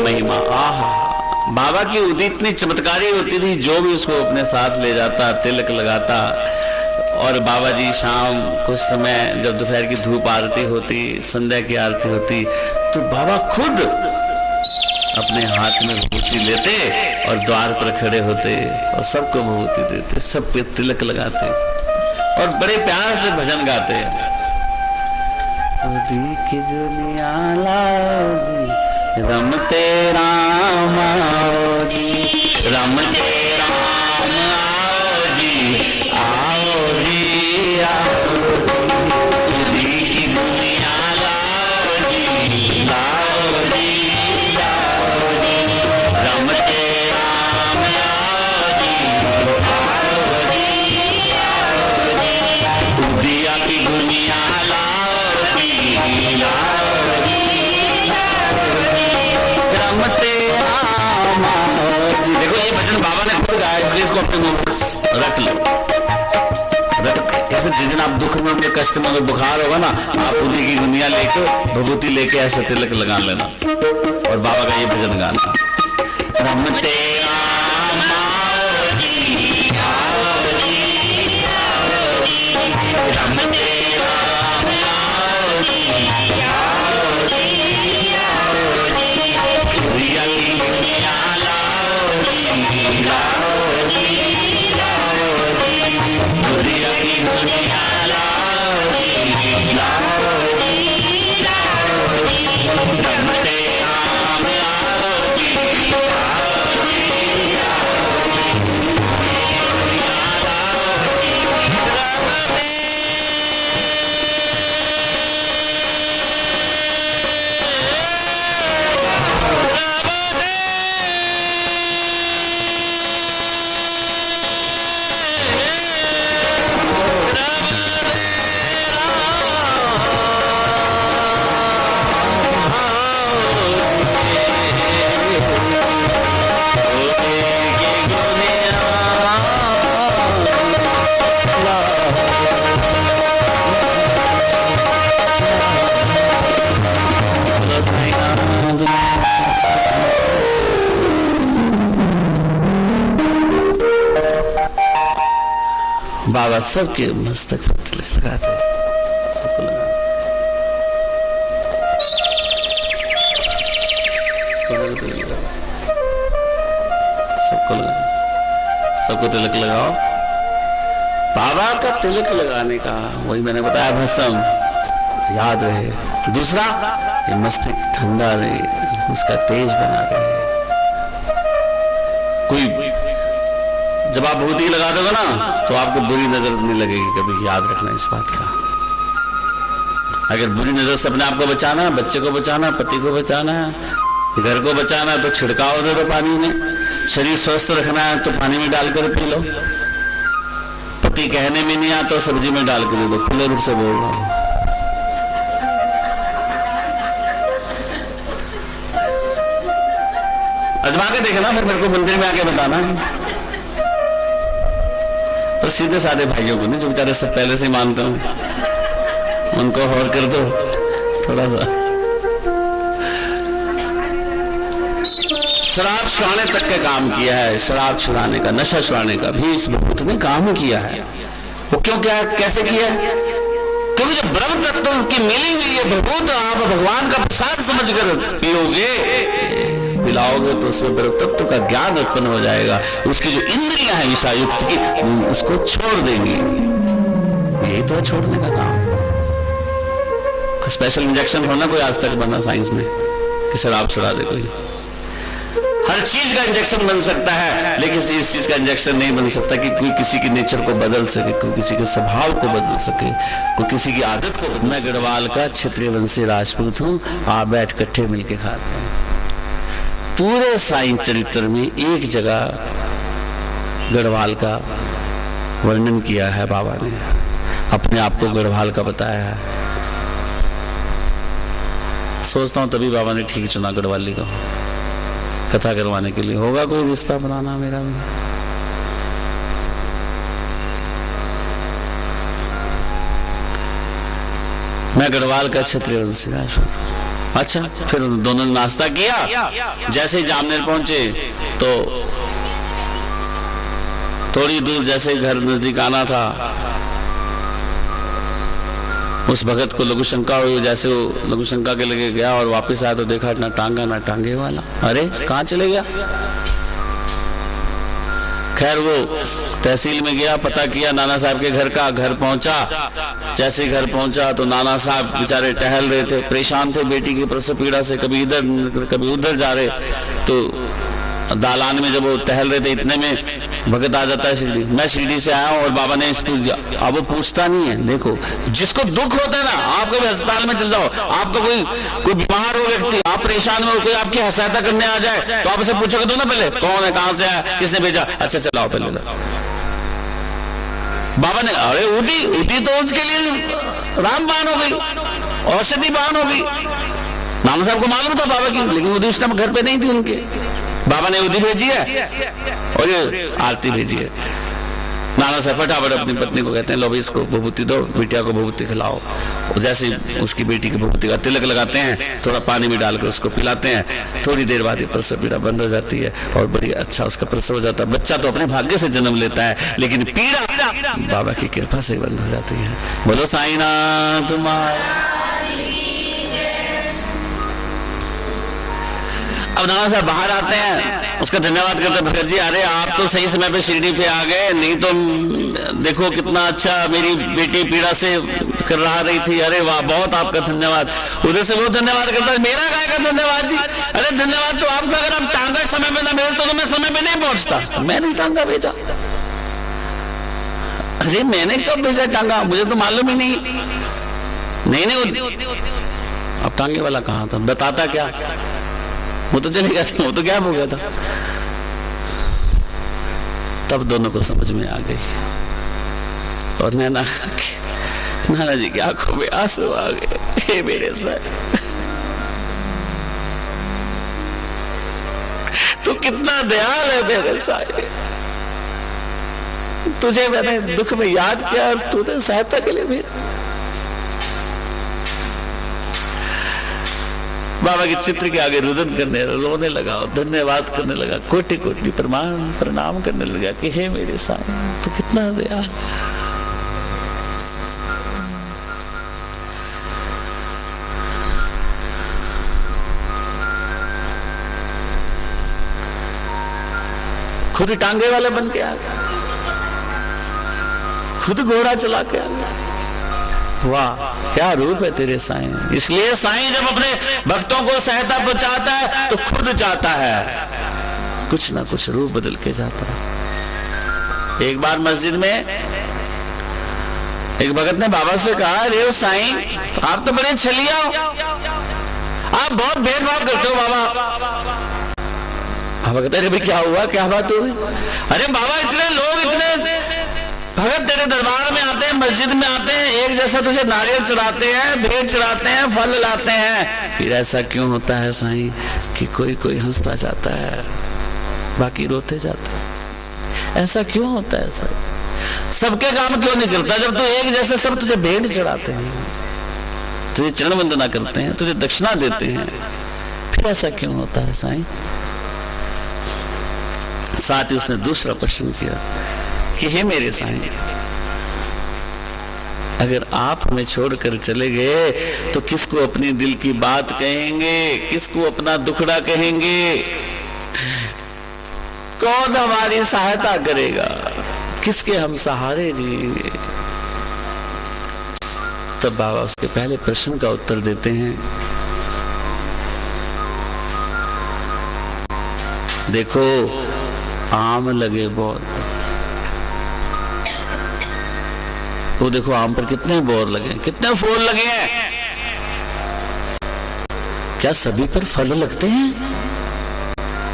महिमा। आहा, बाबा की उदी इतनी चमत्कारी होती थी, जो भी उसको अपने साथ ले जाता, तिलक लगाता। और बाबा जी शाम कुछ समय जब दोपहर की धूप आरती होती, संध्या की आरती होती, तो बाबा खुद अपने हाथ में विभूति लेते और द्वार पर खड़े होते और सबको विभूति देते, सब पे तिलक लगाते और बड़े प्यार से भजन गाते। की दुनिया लाओ जी, रमते राम आओ जी, रमते राम आओ जी, आओ जी आओ जी, की दुनिया लाओ जी, लाओ जी आओ जी, रमते राम आओ जी, आओ जी आओ जी, दिया की दुनिया लाओ जी, लाओ जी रमते राम आओ जी। देखो ये भजन बाबा ने खुद गाया, इसलिए इसको अपने मुंह पर रख लो। कैसे जिस दिन आप दुख में होंगे, कष्ट में, बुखार होगा ना, आप उदी की दुनिया लेके विभूति लेके ऐसा तिलक लगा लेना और बाबा का ये भजन गाना, रमते राम आओ जी, आओ जी आओ जी, रमते राम आओ जी, आओ जी आओ जी, दुनिया की दुनिया लाओ जी, लाओ जी आओ जी, दुनिया की दुनिया लाओ जी, लाओ जी आओ जी, रमते राम आओ जी, आओ जी आओ जी, दुनिया लाओ जी, बाबा सबके मस्तक पर तिलक लगाते, सबको लगा, सबको लगा, सबको तिलक लगाओ। बाबा का तिलक लगाने का वही मैंने बताया, भस्म याद रहे। दूसरा, ये मस्तक ठंडा रहे, उसका तेज बना रहे। कोई जब आप विभूति लगा दोगे ना, तो आपको बुरी नजर नहीं लगेगी कभी, याद रखना इस बात का। अगर बुरी नजर से अपने आप को बचाना है, बच्चे को बचाना है, पति को बचाना है, घर को बचाना है, तो छिड़काव दे दो पानी में। शरीर स्वस्थ रखना है तो पानी में डालकर पी लो। पति कहने में नहीं आता, सब्जी में डाल कर दे दो। खुले रूप से बोल रहा हूं। अजमा के देखना, फिर मेरे को मंदिर में आके बताना। पर सीधे साधे भाइयों को नहीं, जो बेचारे सब पहले से ही मानते हो, उनको और कर दो थोड़ा सा। शराब छुड़ाने तक के काम किया है, शराब छुड़ाने का, नशा छुड़ाने का भी इस विभूति ने काम किया है। वो क्यों, क्या, कैसे किया है? क्योंकि जब ब्रह्म तत्व की मिली हुई है विभूति, आप भगवान का प्रसाद समझकर पियोगे, पिलाओगे, तो उसमें ब्रह्म तत्व का ज्ञान उत्पन्न हो जाएगा। उसकी जो इंद्रियां हैं विषायुक्त की, उसको छोड़ देंगी। यही तो है छोड़ने का काम। स्पेशल इंजेक्शन होना कोई आज तक बना साइंस में कि शराब छुड़ा दे कोई? हर चीज का इंजेक्शन बन सकता है, लेकिन इस चीज का इंजेक्शन नहीं बन सकता कि कोई किसी की नेचर को बदल सके, कोई किसी के स्वभाव को बदल सके, कोई किसी की आदत को। मैं गढ़वाल का क्षत्रिय वंशी राजपूत हूँ, आप बैठ कट्ठे मिलके खाते हैं। पूरे साईं चरित्र में एक जगह गढ़वाल का वर्णन किया है बाबा ने, अपने आप को गढ़वाल का बताया है। सोचता हूं तभी बाबा ने ठीक चुना गढ़वाली को कथा करवाने के लिए। होगा कोई रिश्ता बनाना मेरा भी। मैं गढ़वाल का क्षत्रिय वंशी राजपूत। अच्छा, फिर दोनों ने नाश्ता किया। जैसे ही जामनेर पहुंचे तो थोड़ी दूर जैसे घर नजदीक आना था, उस भगत को लघु शंका हुई। जैसे वो लघु शंका के लगे गया और वापस आया तो देखा ना टांगा ना टांगे वाला। अरे कहाँ चले गया? खैर वो तहसील में गया, पता किया नाना साहब के घर का। घर पहुंचा, जैसे घर पहुंचा तो नाना साहब बेचारे टहल रहे थे, परेशान थे बेटी की प्रसव पीड़ा से, कभी इधर कभी उधर जा रहे। तो दालान में जब वो टहल रहे थे, इतने में भगत आ जाता है शिरडी। मैं शिरडी से आया हूँ और बाबा ने इसको, अब वो पूछता नहीं है। देखो, जिसको दुख होता है ना, आप कभी अस्पताल में चल जाओ, आपका कोई बीमार हो व्यक्ति, आप परेशान हो, कोई आपकी सहायता करने आ जाए तो आप उसे पूछोगे तो ना पहले कौन है, कहां से आया, किसने भेजा, अच्छा चलाओ पहले। बाबा ने, अरे उठी तो उसके लिए रामबाण हो गई, औषधि बाण हो गई। नाना साहब को मालूम था बाबा की, लेकिन उदी उस टाइम घर पे नहीं थी उनके। बाबा ने उदी भेजी है और ये आरती भेजी है। नाना साहब फटाफट अपनी पत्नी को कहते हैं, लो भाई इसको भभूति दो, बिटिया को भभूति खिलाओ। और जैसे उसकी बेटी की भभूति का तिलक लगाते हैं, थोड़ा पानी में डालकर उसको पिलाते हैं। थोड़ी देर बाद प्रसव पीड़ा बंद हो जाती है और बड़ी अच्छा उसका प्रसव हो जाता है। बच्चा तो अपने भाग्य से जन्म लेता है, लेकिन पीड़ा बाबा की कृपा से बंद हो जाती है। बोलो साईनाथ महाराज। अब नाना साहब बाहर आते हैं, उसका धन्यवाद करते हैं, भगत जी अरे आप तो सही समय पे शिरडी पे आ गए, नहीं तो देखो कितना अच्छा मेरी बेटी पीड़ा से कर रही थी। अरे वाह, बहुत आपका धन्यवाद। उधर से वो धन्यवाद करता है, मेरा काय का धन्यवाद जी? अरे धन्यवाद तो आपका, अगर आप टांगा समय पे ना भेजते तो मैं समय पे नहीं पहुंचता। मैंने टांगा भेजा। अरे मैंने कब भेजा टांगा? मुझे तो मालूम ही नहीं। नहीं अब टांगे वाला कहाँ था? बताता क्या? वो तो चले गया था, वो तो क्या हो गया था। तब दोनों को समझ में आ गई और नाना जी की आंखों में आंसू आ गए। हे मेरे साथ, तू कितना दयाल है मेरे साथ। तुझे मैंने दुख में याद किया और तूने सहायता के लिए भेजा। बाबा के चित्र के आगे रुदन करने, रोने लगा और धन्यवाद करने लगा, कोटि कोटि प्रणाम करने लगा कि हे मेरे साईं, तो कितना दयाल। खुद टांगे वाले बन के आ गया, खुद घोड़ा चला के आ गया। वाह, क्या रूप है तेरे साईं। इसलिए साईं जब अपने भक्तों को सहायता पहुंचाता है तो खुद चाहता है, कुछ ना कुछ रूप बदल के जाता है। एक बार मस्जिद में एक भगत ने बाबा से कहा, रे साईं आप तो बड़े छलिया हो, आप बहुत भेदभाव करते हो बाबा। बाबा कहते, अरे भाई क्या हुआ, क्या बात हुई? अरे बाबा इतने लोग, इतने भगत तेरे दरबार में आते हैं, मस्जिद में आते हैं, एक जैसा तुझे नारियल चढ़ाते हैं, भेंट चढ़ाते हैं, फल लाते हैं, फिर ऐसा क्यों होता है साईं कि कोई कोई हंसता जाता है, बाकी रोते जाते हैं? ऐसा क्यों होता है साईं? सबके काम क्यों नहीं करता? जब तू एक जैसे सब तुझे भेंट चढ़ाते हैं, तुझे चरण वंदना करते हैं, तुझे दक्षिणा देते हैं, फिर ऐसा क्यों होता है साईं? साथ ही उसने दूसरा प्रश्न किया कि हे मेरे साईं, अगर आप हमें छोड़कर चले गए तो किसको अपनी दिल की बात कहेंगे, किसको अपना दुखड़ा कहेंगे, कौन हमारी सहायता करेगा, किसके हम सहारे जिएंगे? तब बाबा उसके पहले प्रश्न का उत्तर देते हैं, देखो आम लगे बहुत, वो देखो आम पर कितने बोर लगे, कितने फूल लगे हैं। क्या सभी पर फल लगते हैं?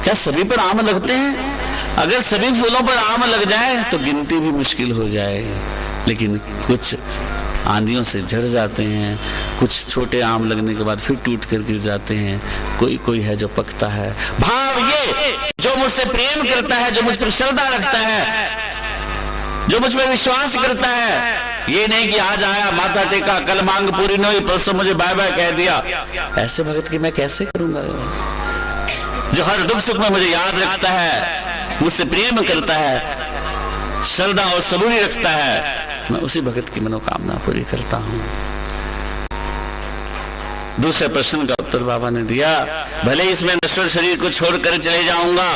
क्या सभी पर आम लगते हैं? अगर सभी फूलों पर आम लग जाए तो गिनती भी मुश्किल हो जाए। लेकिन कुछ आंधियों से झड़ जाते हैं, कुछ छोटे आम लगने के बाद फिर टूट कर गिर जाते हैं, कोई कोई है जो पकता है। भाव ये, जो मुझसे प्रेम करता है, जो मुझ पर श्रद्धा रखता है, जो मुझ पर विश्वास करता है, ये नहीं कि आज आया माथा टेका, कल मांग पूरी नहीं हुई, परसों मुझे बाय बाय कह दिया। ऐसे भगत की मैं कैसे करूंगा? जो हर दुख सुख में मुझे याद रखता है, मुझसे प्रेम करता है, श्रद्धा और सबूरी रखता है, मैं उसी भगत की मनोकामना पूरी करता हूं। दूसरे प्रश्न का उत्तर बाबा ने दिया, भले इसमें नश्वर शरीर को छोड़कर चले जाऊंगा,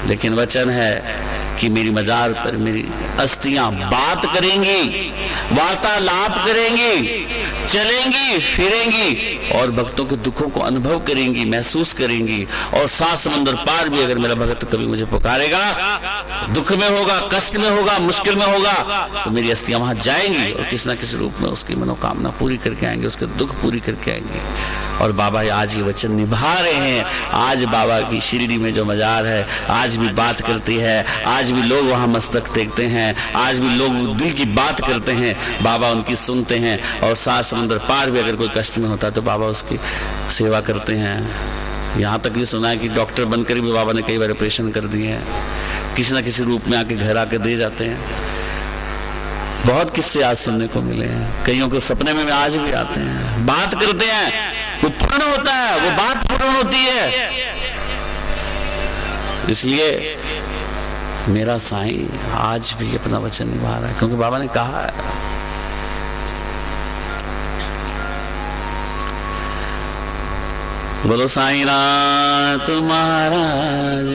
लेकिन वचन है कि मेरी मजार पर मेरी अस्थियां बात करेंगी, वार्तालाप करेंगी, चलेंगी फिरेंगी और भक्तों के दुखों को अनुभव करेंगी, महसूस करेंगी। और 7 समुद्र पार भी अगर मेरा भक्त कभी मुझे पुकारेगा, दुख में होगा, कष्ट में होगा, मुश्किल में होगा, तो मेरी अस्थियां वहां जाएंगी और किसी न किसी रूप में उसकी मनोकामना पूरी करके आएंगे, उसके दुख पूरी करके आएंगे। और बाबा आज ये वचन निभा रहे हैं। आज बाबा की शिरडी में जो मजार है, आज भी बात करती है, आज भी लोग वहां मस्तक टेकते हैं, आज भी लोग दिल की बात करते हैं, बाबा उनकी सुनते हैं। और 7 समुद्र पार भी अगर कोई कष्ट में होता है तो बाबा उसकी सेवा करते हैं। यहाँ तक भी सुना है कि डॉक्टर बनकर भी बाबा ने कई बार ऑपरेशन कर दिए हैं, किसी न किसी रूप में आके घर आके दे जाते हैं। बहुत किस्से आज सुनने को मिले हैं, कईयों को सपने में आज भी आते हैं, बात करते हैं, वो पूर्ण होता है, वो बात पूर्ण होती है। इसलिए मेरा साईं आज भी अपना वचन निभा रहा है, क्योंकि बाबा ने कहा है। बोलो साईं नाथ महाराज।